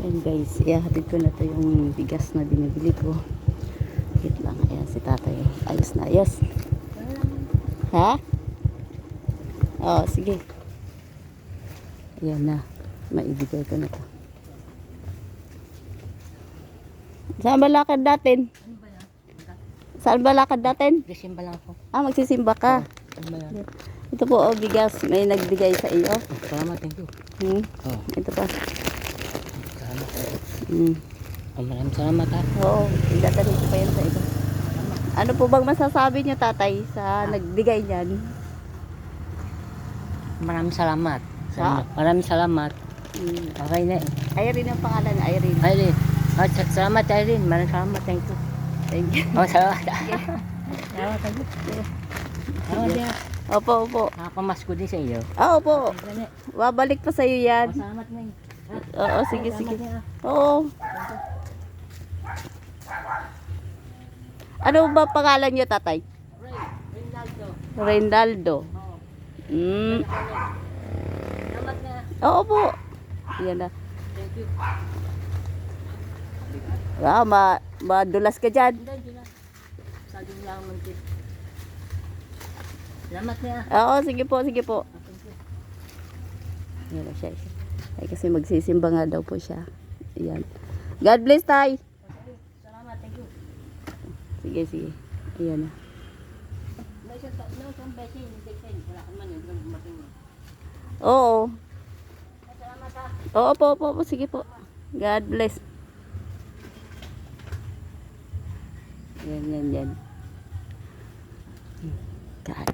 Ayan guys, ihahatid ko na to yung bigas na binibili ko. Wait lang, ayan si tatay. Ayos na, ayos. Ha? Oo, sige. Ayan na, maibigay ko na to. Saan ba lakad natin? Saan ba lakad natin? Magsisimba lang ako. Ah, magsisimba ka. Ano ba yan? Ito po, oh, bigas. May nagbigay sa iyo. Salamat, thank you. Oh, Ito pa. salamat. Maraming salamat ha. Oo, idadalhin ko pa yan sa iba. Ano po bang masasabi niyo, tatay, sa nagbigay niyan? Maraming salamat. Ha? Maraming salamat. Okay na eh. Irene ang pangalan, Irene. Irene. Oh, salamat Irene. Maraming salamat. Thank you. Thank you. Oh, salamat. Salamat, thank you. Salamat din. Opo, opo. Nakapamasko din sa iyo. Ah, opo. Babalik pa sa iyo yan. Salamat na eh. Oo, sige, sige. Oo. Ano ba pangalan niyo, tatay? Rinaldo. Reynaldo. Salamat na. Oo po. Yan na. Thank you. Ah, madulas ka dyan. Hindi na. Saging lang muntik. Salamat na. Oo, sige po, sige po. Yan na siya. Ay, kasi magsisimba nga daw po siya. Ayan. God bless, tay. Salamat, thank you. Sige, sige. Ayan na. May isang besin, hindi kayo. Wala ka man yun. Dumating mo. Oo. Salamat ha. Oo po, po, po. Sige po. God bless. Yan, yan, yan. God